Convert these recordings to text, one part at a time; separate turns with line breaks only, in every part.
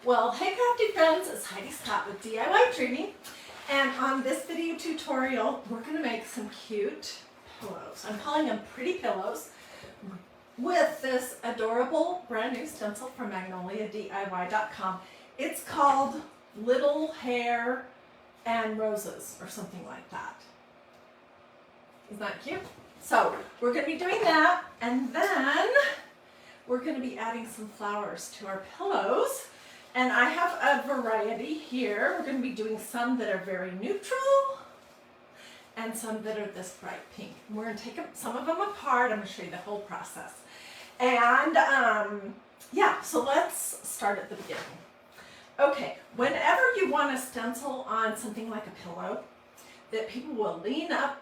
Well, hey crafty friends, it's Hiedi Scott with DiyDreaming, and on this video tutorial, we're going to make some cute pillows. I'm calling them pretty pillows with this adorable brand new stencil from MagnoliaDIY.com. It's called Little Hair and Roses or something like that. Isn't that cute? So we're going to be doing that, and then we're going to be adding some flowers to our pillows. And I have a variety here. We're going to be doing some that are very neutral and some that are this bright pink. We're going to take some of them apart. I'm going to show you the whole process. And yeah, so let's start at the beginning. Okay, whenever you want to stencil on something like a pillow that people will lean up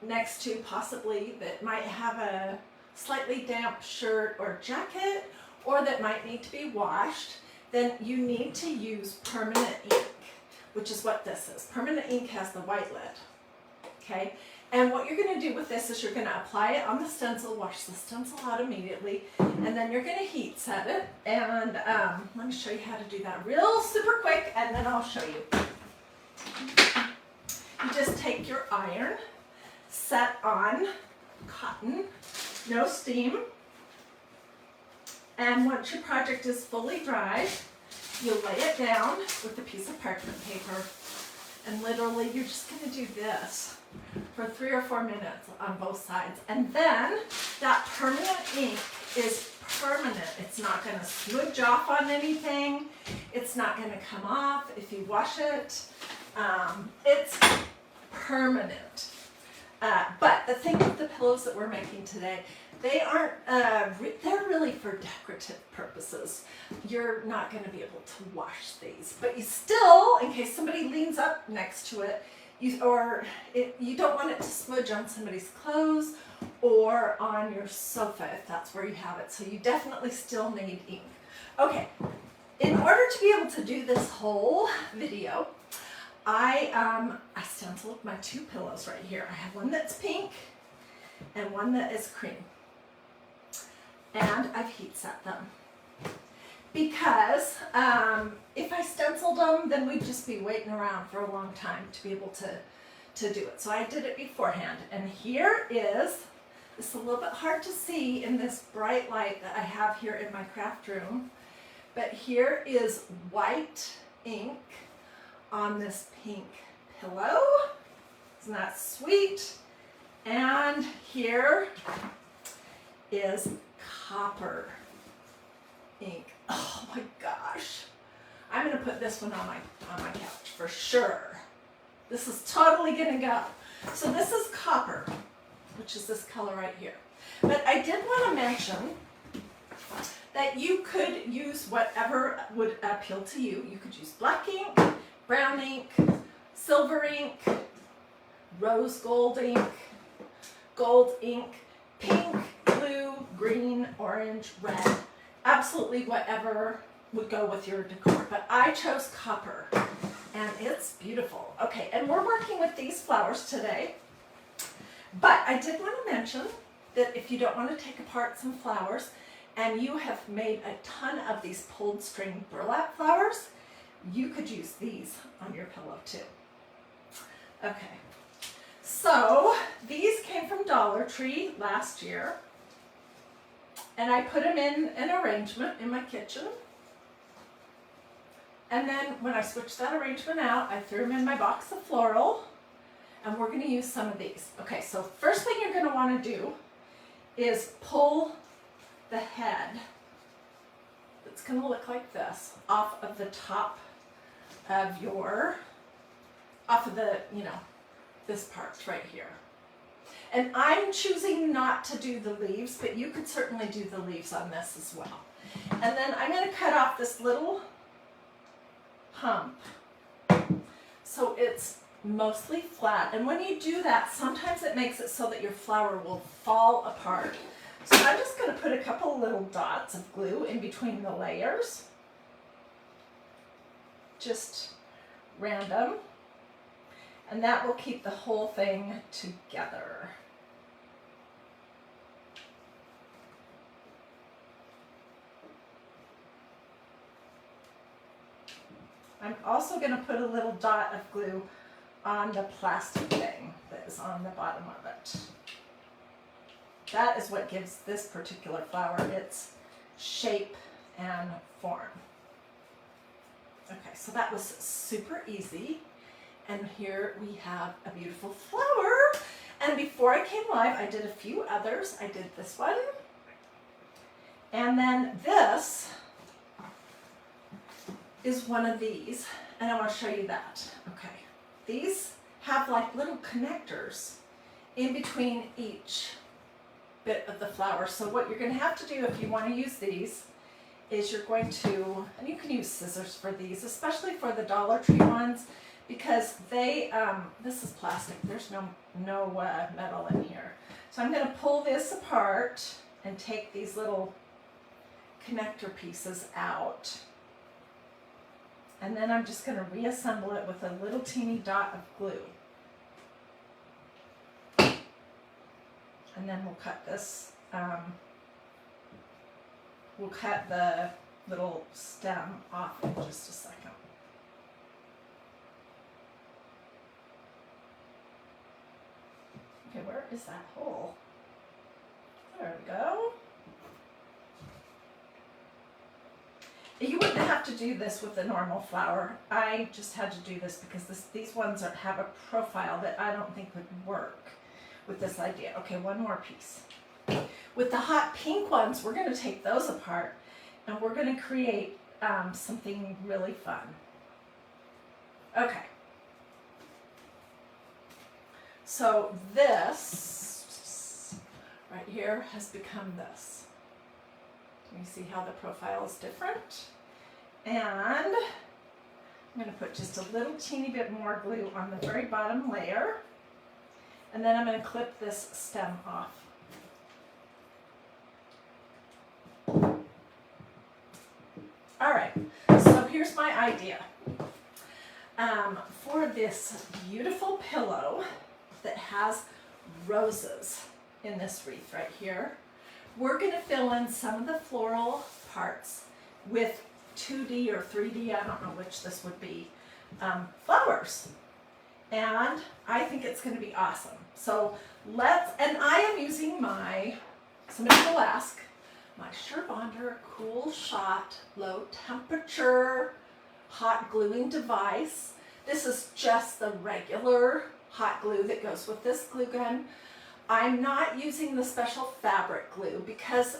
next to, possibly that might have a slightly damp shirt or jacket, or that might need to be washed, then you need to use permanent ink, which is what this is. Permanent ink has the white lid, okay? And what you're going to do with this is you're going to apply it on the stencil, wash the stencil out immediately, and then you're going to heat set it. And let me show you how to do that real super quick, and then I'll show you. You just take your iron, set on cotton, no steam. And once your project is fully dry, you'll lay it down with a piece of parchment paper. And literally, you're just going to do this for 3 or 4 minutes on both sides. And then that permanent ink is permanent. It's not going to smudge off on anything. It's not going to come off if you wash it. It's permanent. But the thing with the pillows that we're making today, they aren't, they're really for decorative purposes. You're not going to be able to wash these, but you still, in case somebody leans up next to it, you don't want it to smudge on somebody's clothes or on your sofa if that's where you have it. So you definitely still need ink. Okay, in order to be able to do this whole video, I stenciled my 2 pillows right here. I have one that's pink and one that is cream. And I've heat set them. Because if I stenciled them, then we'd just be waiting around for a long time to be able to do it. So I did it beforehand. And here is, it's a little bit hard to see in this bright light that I have here in my craft room, but here is white ink on this pink pillow. Isn't that sweet? And here is copper ink. Oh my gosh. I'm going to put this one on my couch for sure. This is totally going to go. So this is copper, which is this color right here. But I did want to mention that you could use whatever would appeal to you. You could use black ink, brown ink, silver ink, rose gold ink, pink, blue, green, orange, red, absolutely whatever would go with your decor. But I chose copper, and it's beautiful. Okay, and we're working with these flowers today, but I did want to mention that if you don't want to take apart some flowers, and you have made a ton of these pulled string burlap flowers, you could use these on your pillow too. Okay, so these came from Dollar Tree last year, and I put them in an arrangement in my kitchen. And then when I switched that arrangement out, I threw them in my box of floral, and we're going to use some of these. Okay, so first thing you're going to want to do is pull the head. It's going to look like this off of the top of your, off of the, this part right here. And I'm choosing not to do the leaves, but you could certainly do the leaves on this as well. And then I'm going to cut off this little hump so it's mostly flat. And when you do that, sometimes it makes it so that your flower will fall apart. So I'm just going to put a couple little dots of glue in between the layers. Just random. And that will keep the whole thing together. I'm also going to put a little dot of glue on the plastic thing that is on the bottom of it. That is what gives this particular flower its shape and form. Okay, so that was super easy. And here we have a beautiful flower. And before I came live, I did a few others. I did this one. And then this is one of these. And I want to show you that. Okay. These have like little connectors in between each bit of the flower. So what you're going to have to do if you want to use these is you're going to, and you can use scissors for these, especially for the Dollar Tree ones, because they, this is plastic, there's no metal in here. So I'm going to pull this apart and take these little connector pieces out. And then I'm just going to reassemble it with a little teeny dot of glue. And then we'll cut this, we'll cut the little stem off in just a second. Okay, where is that hole? There we go. You wouldn't have to do this with a normal flower. I just had to do this because these ones have a profile that I don't think would work with this idea. Okay, one more piece. With the hot pink ones, we're going to take those apart and we're going to create something really fun. Okay. So this right here has become this. Can you see how the profile is different? And I'm going to put just a little teeny bit more glue on the very bottom layer. And then I'm going to clip this stem off. All right, so here's my idea. For this beautiful pillow that has roses in this wreath right here, we're going to fill in some of the floral parts with 2D or 3D, I don't know which this would be, flowers. And I think it's going to be awesome. So and I am using somebody will ask, my Surebonder Coolshot low temperature hot gluing device. This is just the regular hot glue that goes with this glue gun. I'm not using the special fabric glue because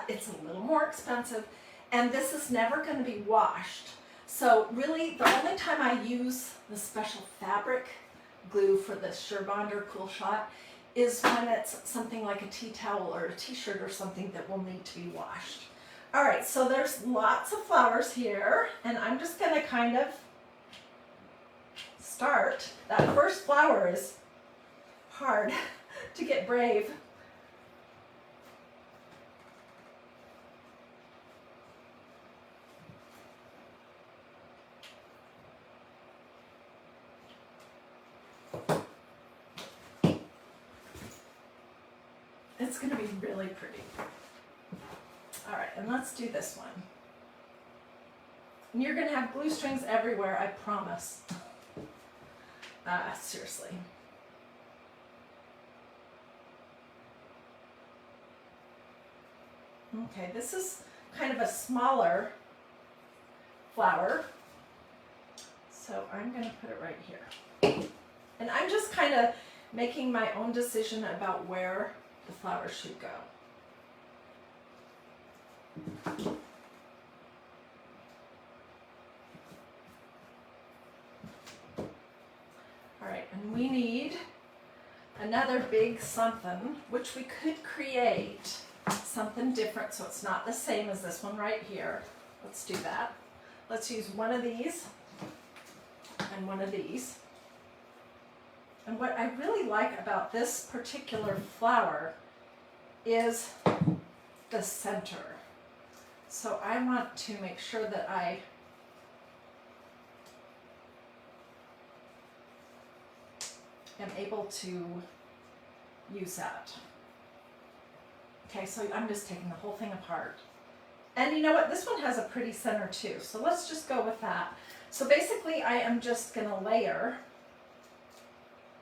it's a little more expensive, and this is never going to be washed. So really, the only time I use the special fabric glue for the Surebonder Coolshot is when it's something like a tea towel or a t-shirt or something that will need to be washed. All right, so there's lots of flowers here, and I'm just going to kind of start. That first flower is hard to get brave. It's going to be really pretty. All right, and let's do this one. And you're going to have glue strings everywhere, I promise. Seriously. Okay, this is kind of a smaller flower. So I'm going to put it right here. And I'm just kind of making my own decision about where the flower should go. All right, and we need another big something, which we could create something different so it's not the same as this one right here. Let's do that. Let's use one of these and one of these. And what I really like about this particular flower is the center. So I want to make sure that I am able to use that. Okay, so I'm just taking the whole thing apart. And you know what? This one has a pretty center too. So let's just go with that. So basically I am just going to layer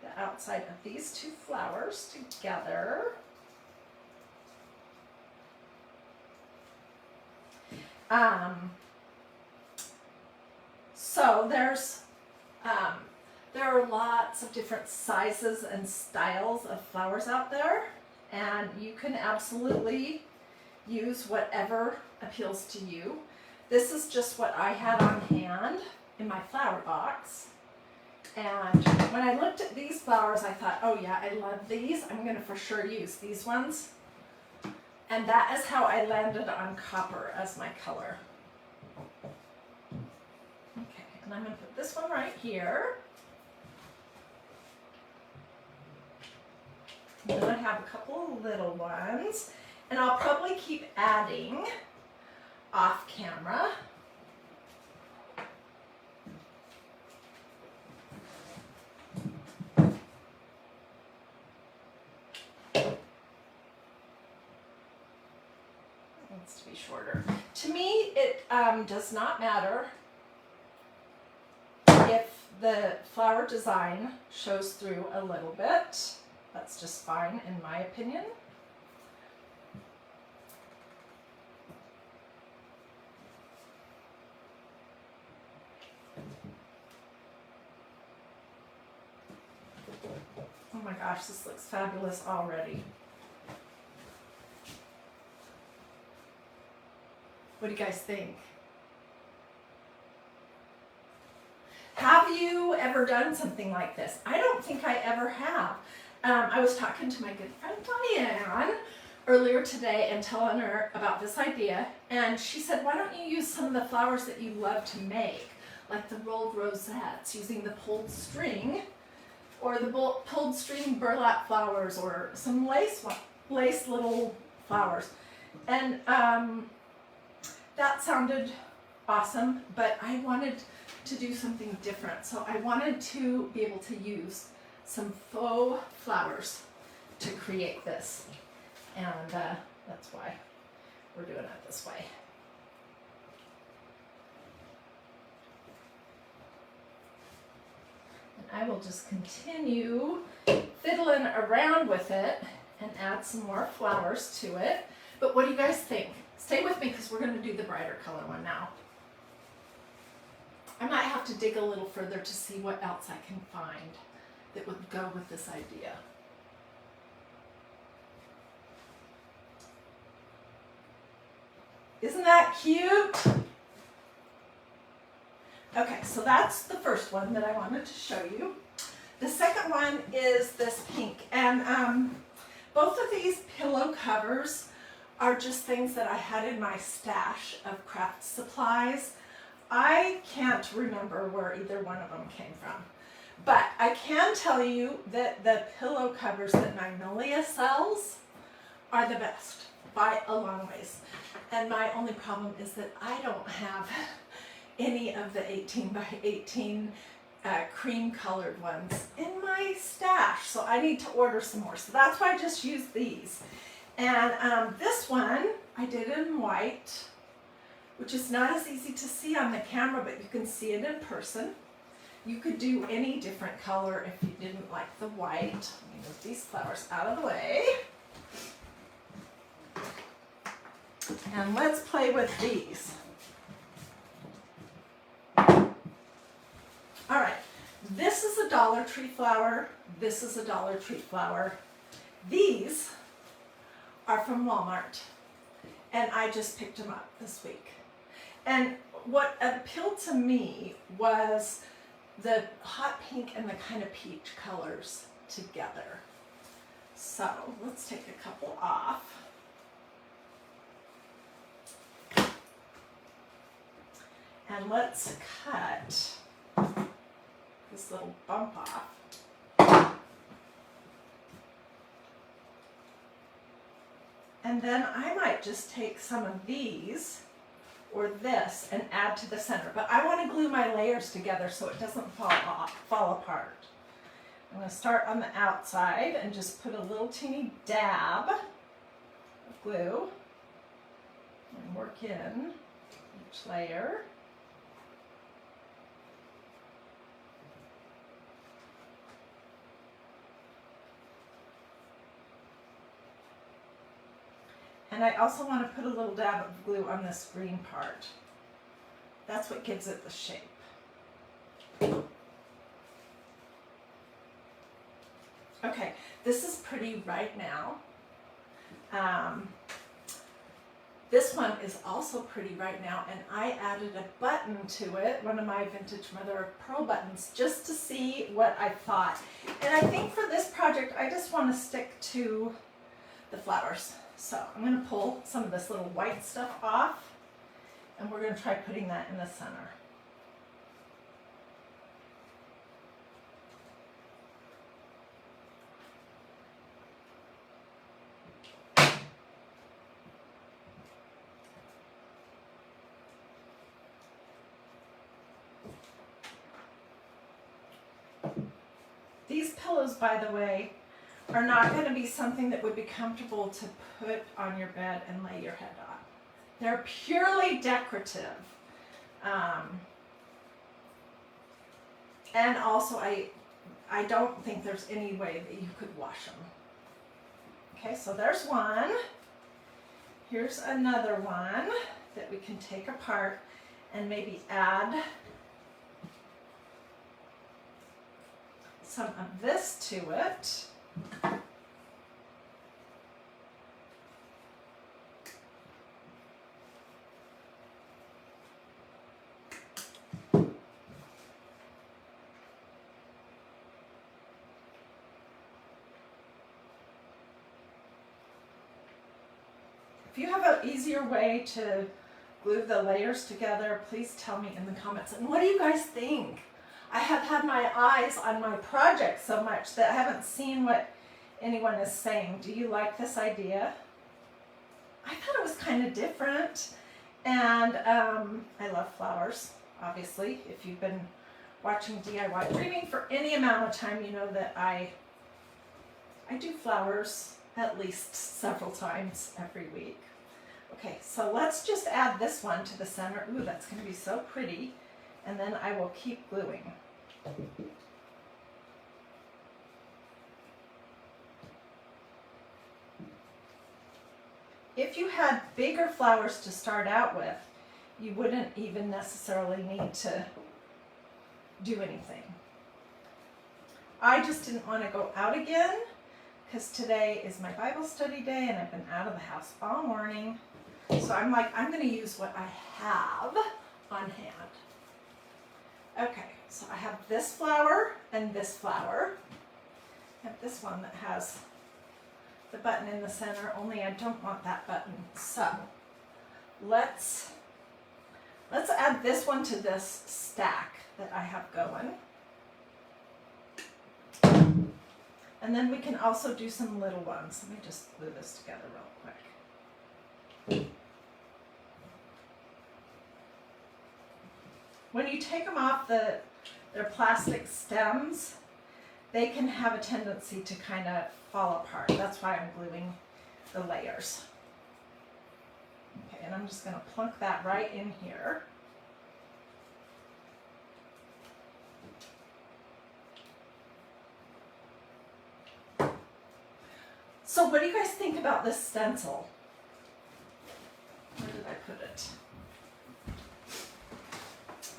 the outside of these two flowers together. So there are lots of different sizes and styles of flowers out there, and you can absolutely use whatever appeals to you. This is just what I had on hand in my flower box. And when I looked at these flowers, I thought, oh yeah, I love these. I'm going to for sure use these ones. And that is how I landed on copper as my color. Okay, and I'm going to put this one right here. And then I have a couple of little ones. And I'll probably keep adding off camera. To be shorter. To me, it does not matter if the flower design shows through a little bit. That's just fine in my opinion. Oh my gosh, this looks fabulous already. What do you guys think? Have you ever done something like this? I don't think I ever have. I was talking to my good friend Diane earlier today and telling her about this idea, and she said, why don't you use some of the flowers that you love to make, like the rolled rosettes, using the pulled string, or the pulled string burlap flowers, or some lace little flowers. And that sounded awesome, but I wanted to do something different. So I wanted to be able to use some faux flowers to create this. And that's why we're doing it this way. And I will just continue fiddling around with it and add some more flowers to it. But what do you guys think? Stay with me because we're going to do the brighter color one now. I might have to dig a little further to see what else I can find that would go with this idea. Isn't that cute? Okay, so that's the first one that I wanted to show you. The second one is this pink, and both of these pillow covers are just things that I had in my stash of craft supplies. I can't remember where either one of them came from, but I can tell you that the pillow covers that Magnolia sells are the best by a long ways. And my only problem is that I don't have any of the 18 by 18 cream colored ones in my stash, so I need to order some more. So that's why I just used these. And this one I did in white, which is not as easy to see on the camera, but you can see it in person. You could do any different color if you didn't like the white. Let me move these flowers out of the way. And let's play with these. All right, this is a Dollar Tree flower. This is a Dollar Tree flower. These are from Walmart, and I just picked them up this week. And what appealed to me was the hot pink and the kind of peach colors together. So let's take a couple off. And let's cut this little bump off. And then I might just take some of these or this and add to the center. But I want to glue my layers together so it doesn't fall apart. I'm going to start on the outside and just put a little teeny dab of glue and work in each layer. And I also want to put a little dab of glue on this green part. That's what gives it the shape. Okay, this is pretty right now. This one is also pretty right now, and I added a button to it, one of my Vintage Mother Pearl buttons, just to see what I thought. And I think for this project, I just want to stick to the flowers. So I'm going to pull some of this little white stuff off, and we're going to try putting that in the center. These pillows, by the way, are not going to be something that would be comfortable to put on your bed and lay your head on. They're purely decorative. And also, I don't think there's any way that you could wash them. Okay, so there's one. Here's another one that we can take apart and maybe add some of this to it. If you have an easier way to glue the layers together, please tell me in the comments. And what do you guys think? I have had my eyes on my project so much that I haven't seen what anyone is saying. Do you like this idea? I thought it was kind of different. And I love flowers, obviously. If you've been watching DiyDreaming for any amount of time, you know that I do flowers at least several times every week. Okay, so let's just add this one to the center. Ooh, that's going to be so pretty. And then I will keep gluing. If you had bigger flowers to start out with, you wouldn't even necessarily need to do anything. I just didn't want to go out again because today is my Bible study day and I've been out of the house all morning. So I'm like, I'm going to use what I have on hand. Okay, so I have this flower and this flower. I have this one that has the button in the center, only I don't want that button. So let's add this one to this stack that I have going. And then we can also do some little ones. Let me just glue this together real quick. When you take them off their plastic stems, they can have a tendency to kind of fall apart. That's why I'm gluing the layers. Okay, and I'm just going to plunk that right in here. So what do you guys think about this stencil? Where did I put it?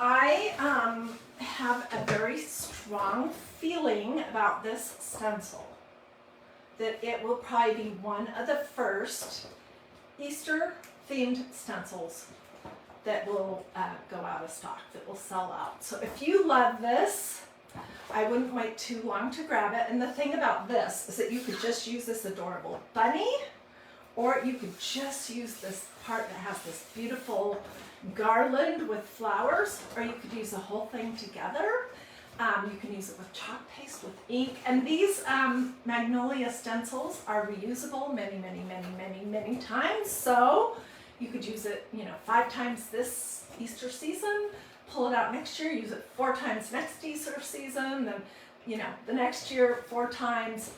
I have a very strong feeling about this stencil, that it will probably be one of the first Easter themed stencils that will go out of stock, that will sell out. So if you love this, I wouldn't wait too long to grab it. And the thing about this is that you could just use this adorable bunny, or you could just use this part that has this beautiful garland with flowers, or you could use the whole thing together. You can use it with chalk paste, with ink, and these Magnolia stencils are reusable many times. So you could use it, 5 times this Easter season, pull it out next year, use it 4 times next Easter season, then the next year 4 times.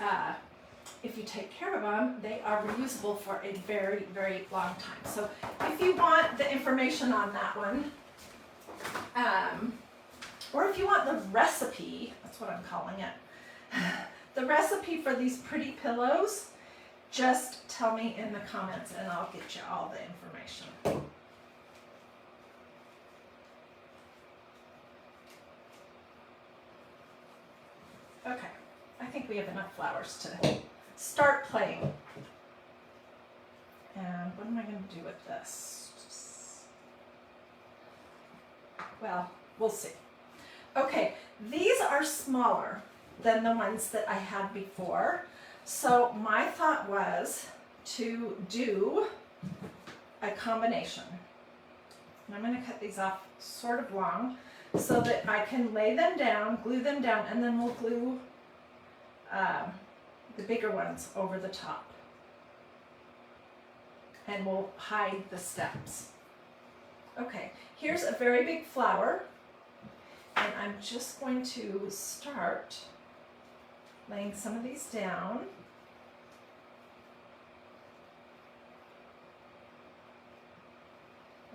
If you take care of them, they are reusable for a very, very long time. So if you want the information on that one, or if you want the recipe, that's what I'm calling it, the recipe for these pretty pillows, just tell me in the comments and I'll get you all the information. Okay, I think we have enough flowers to start playing. And what am I going to do with this? Well, we'll see. Okay, these are smaller than the ones that I had before. So my thought was to do a combination. And I'm going to cut these off sort of long so that I can lay them down, glue them down, and then we'll glue the bigger ones over the top. And we'll hide the stems. Okay, here's a very big flower, and I'm just going to start laying some of these down.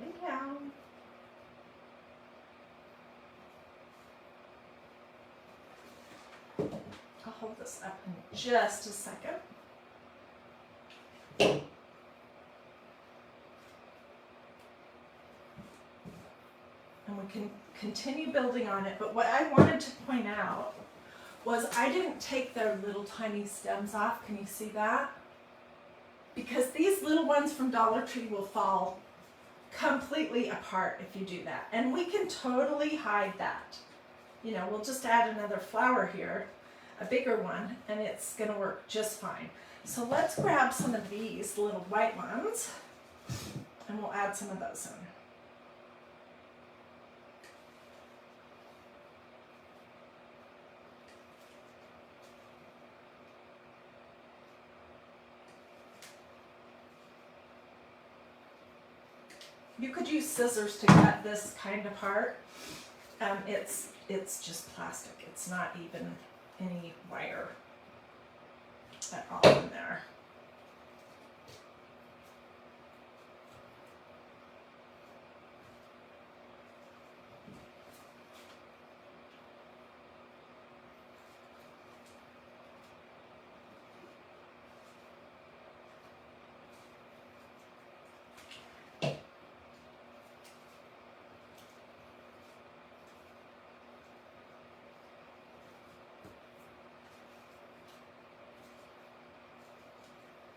Lay down. I'll hold this up in just a second. And we can continue building on it, but what I wanted to point out was I didn't take their little tiny stems off. Can you see that? Because these little ones from Dollar Tree will fall completely apart if you do that. And we can totally hide that. You know, we'll just add another flower here, a bigger one, and it's gonna work just fine. So let's grab some of these little white ones and we'll add some of those in. You could use scissors to cut this kind of part. It's just plastic. It's not even any wire at all in there.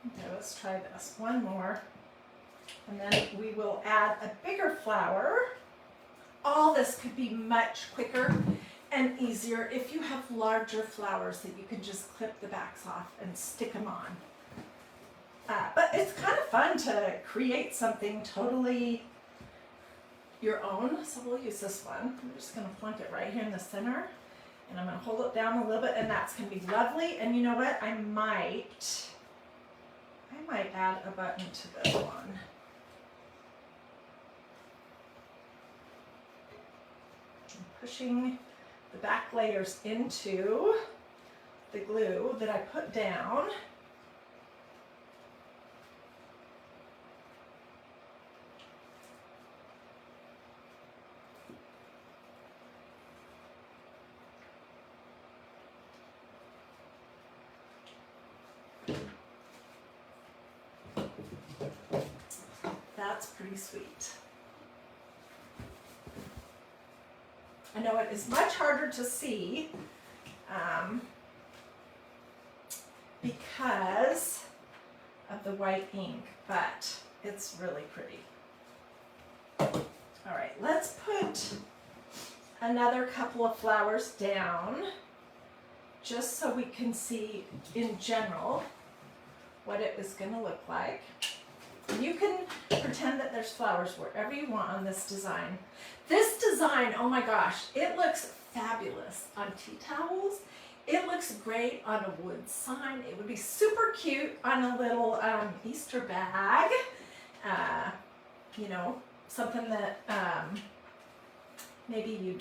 Okay, let's try this. One more, and then we will add a bigger flower. All this could be much quicker and easier if you have larger flowers that you can just clip the backs off and stick them on. But it's kind of fun to create something totally your own. So we'll use this one. I'm just going to plunk it right here in the center, and I'm going to hold it down a little bit, and that's going to be lovely. And you know what? I might add a button to this one. I'm pushing the back layers into the glue that I put down. That's pretty sweet. I know it is much harder to see because of the white ink, but it's really pretty. All right, let's put another couple of flowers down just so we can see in general what it is going to look like. You can pretend that there's flowers wherever you want on this design. This design, oh my gosh, it looks fabulous on tea towels. It looks great on a wood sign. It would be super cute on a little Easter bag. You know, something that maybe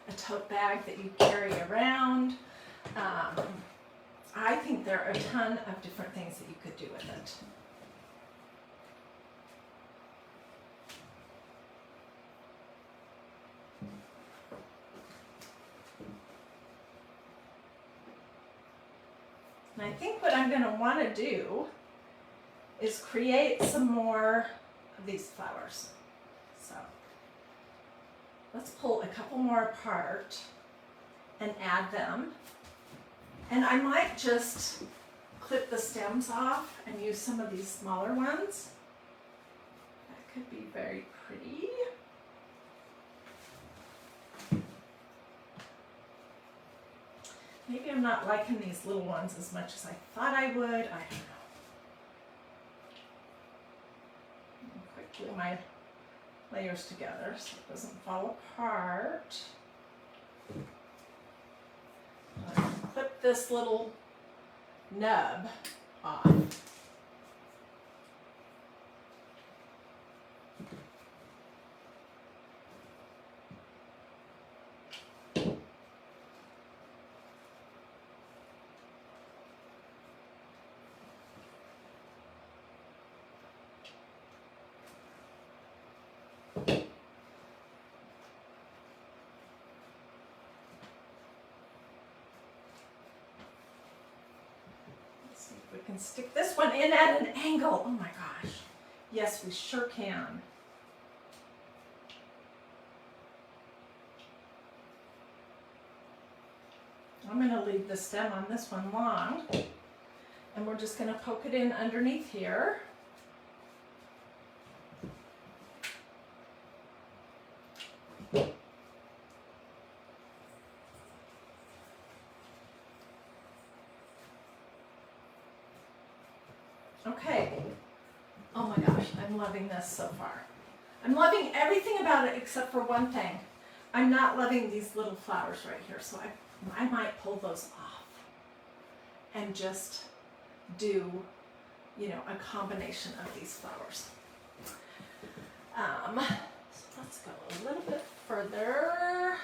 a tote bag that you carry around. I think there are a ton of different things that you could do with it. And I think what I'm going to want to do is create some more of these flowers. So let's pull a couple more apart and add them. And I might just clip the stems off and use some of these smaller ones. That could be very pretty. Maybe I'm not liking these little ones as much as I thought I would. I don't know. Quick glue my layers together so it doesn't fall apart. Clip this little nub off. We can stick this one in at an angle. Oh my gosh. Yes, we sure can. I'm going to leave the stem on this one long, and we're just going to poke it in underneath here. Okay. Oh my gosh, I'm loving this so far. I'm loving everything about it except for one thing. I'm not loving these little flowers right here, so I might pull those off and just do, you know, a combination of these flowers. So let's go a little bit further.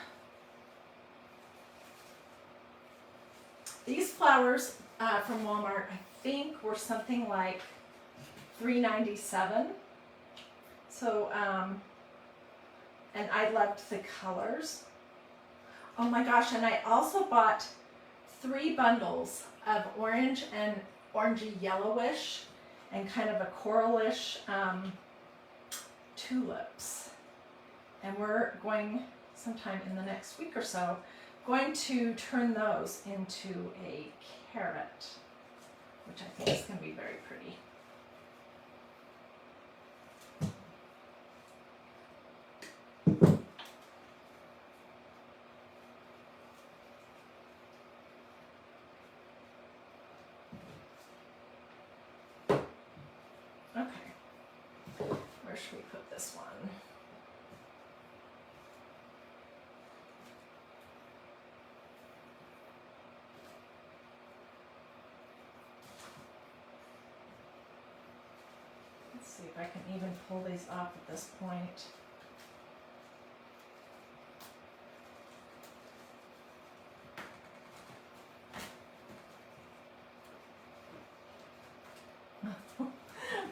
These flowers from Walmart, I think were something like $3.97. So, and I loved the colors. Oh my gosh, and I also bought 3 bundles of orange and orangey yellowish and kind of a coralish tulips. And we're going sometime in the next week or so, going to turn those into a carrot, which I think is going to be very pretty. Okay, where should we put this one? Let's see if I can even pull these off at this point.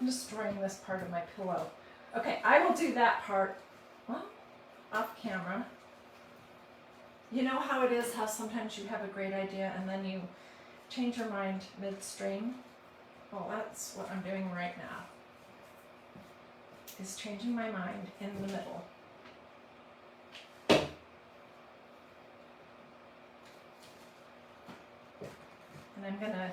I'm destroying this part of my pillow. Okay, I will do that part, well, off camera. You know how it is, how sometimes you have a great idea and then you change your mind midstream? Well, that's what I'm doing right now, is changing my mind in the middle. And I'm gonna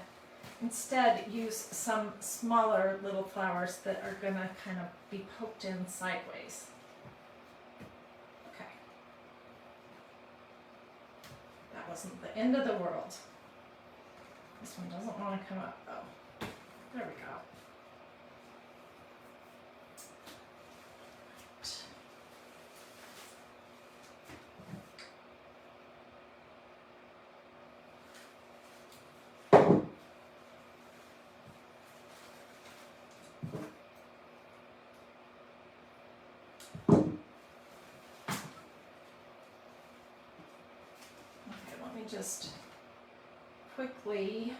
instead use some smaller little flowers that are gonna kind of be poked in sideways. Okay. That wasn't the end of the world. This one doesn't want to come up though. There we go. Just quickly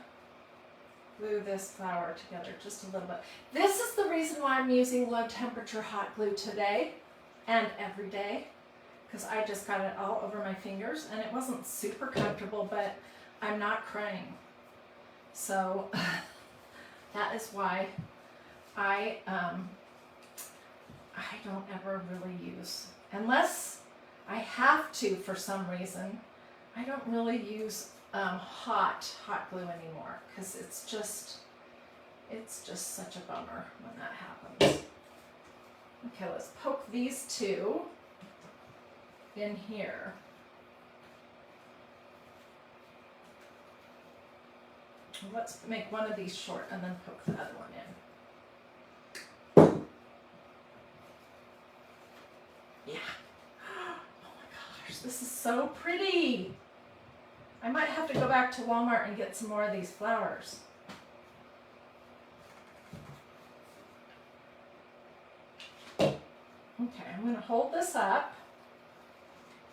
glue this flower together just a little bit. This is the reason why I'm using low temperature hot glue today and every day, because I just got it all over my fingers and it wasn't super comfortable, but I'm not crying. So that is why I don't ever really use, unless I have to for some reason, I don't really use hot glue anymore, because it's just such a bummer when that happens. Okay, let's poke these two in here. Let's make one of these short and then poke the other one in. Yeah. Oh my gosh, this is so pretty. I might have to go back to Walmart and get some more of these flowers. Okay, I'm going to hold this up,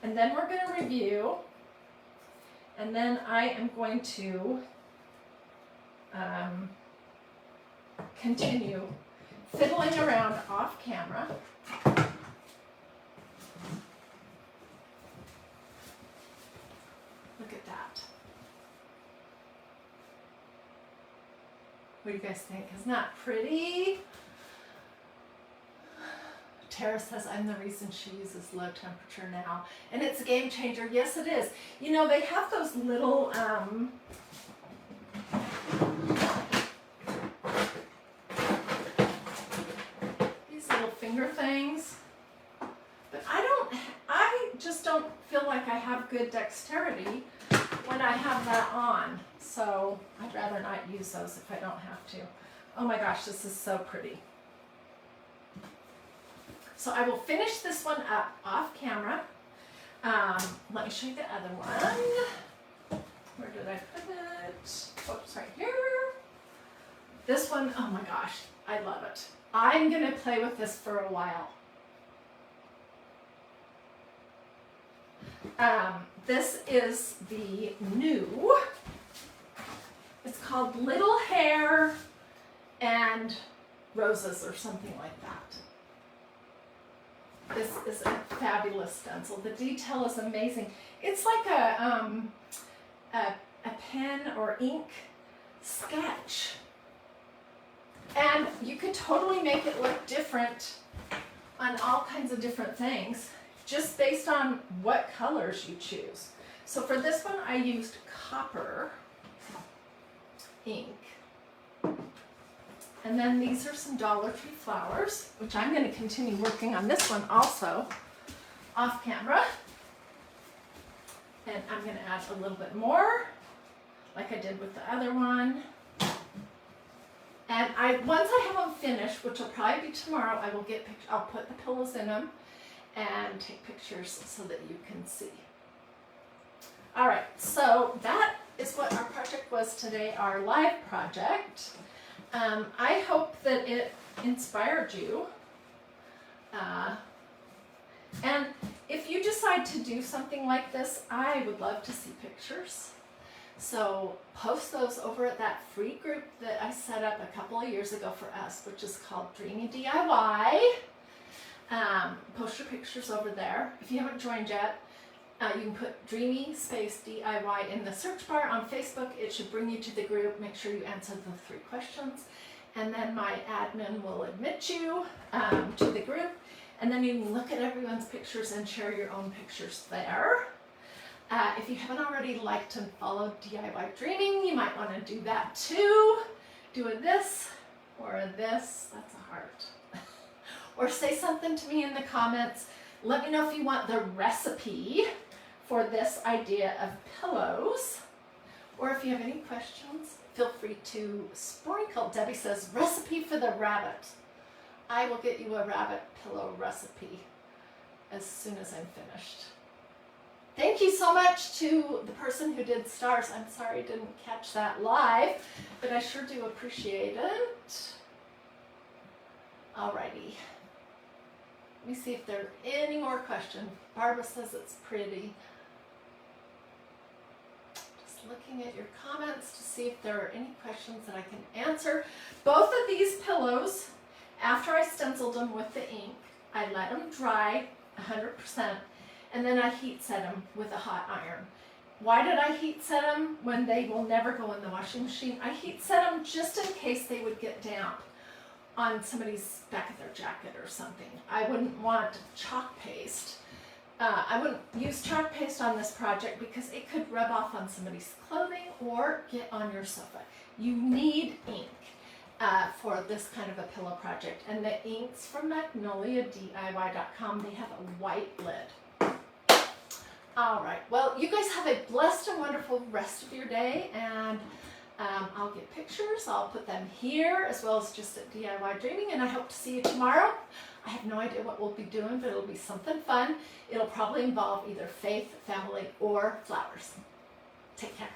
and then we're going to review, and then I am going to continue fiddling around off camera. Look at that. What do you guys think? Isn't that pretty? Tara says, I'm the reason she uses low temperature now. And it's a game changer. Yes, it is. You know, they have those little, these little finger things. But I just don't feel like I have good dexterity when I have that on. So I'd rather not use those if I don't have to. Oh my gosh, this is so pretty. So I will finish this one up off camera. Let me show you the other one. Where did I put it? Oh, it's right here. This one, oh my gosh, I love it. I'm gonna play with this for a while. This is the new, it's called Little Hair and Roses or something like that. This is a fabulous stencil. The detail is amazing. It's like a pen or ink sketch. And you could totally make it look different on all kinds of different things, just based on what colors you choose. So for this one, I used copper ink. And then these are some Dollar Tree flowers, which I'm going to continue working on this one also off camera. And I'm going to add a little bit more, like I did with the other one. And once I have them finished, which will probably be tomorrow, I'll put the pillows in them and take pictures so that you can see. All right, so that is what our project was today, our live project. I hope that it inspired you. And if you decide to do something like this, I would love to see pictures. So post those over at that free group that I set up a couple of years ago for us, which is called Dreamy DIY. Post your pictures over there. If you haven't joined yet, you can put Dreamy space DIY in the search bar on Facebook. It should bring you to the group. Make sure you answer the 3 questions. And then my admin will admit you to the group. And then you can look at everyone's pictures and share your own pictures there. If you haven't already liked and followed DIY Dreaming, you might want to do that too. Do a this or a this. That's a heart. Or say something to me in the comments. Let me know if you want the recipe for this idea of pillows, or if you have any questions, feel free to sprinkle. Debbie says, recipe for the rabbit. I will get you a rabbit pillow recipe as soon as I'm finished. Thank you so much to the person who did stars. I'm sorry I didn't catch that live, but I sure do appreciate it. Alrighty. Let me see if there are any more questions. Barbara says it's pretty. Just looking at your comments to see if there are any questions that I can answer. Both of these pillows, after I stenciled them with the ink, I let them dry 100%, and then I heat set them with a hot iron. Why did I heat set them when they will never go in the washing machine? I heat set them just in case they would get damp on somebody's back of their jacket or something. I wouldn't want chalk paste. I wouldn't use chalk paste on this project because it could rub off on somebody's clothing or get on your sofa. You need ink for this kind of a pillow project. And the inks from Magnolia, DIY.com, they have a white lid. All right, well, you guys have a blessed and wonderful rest of your day, and I'll get pictures. I'll put them here as well as just at DIY Dreaming, and I hope to see you tomorrow. I have no idea what we'll be doing, but it'll be something fun. It'll probably involve either faith, family, or flowers. Take care.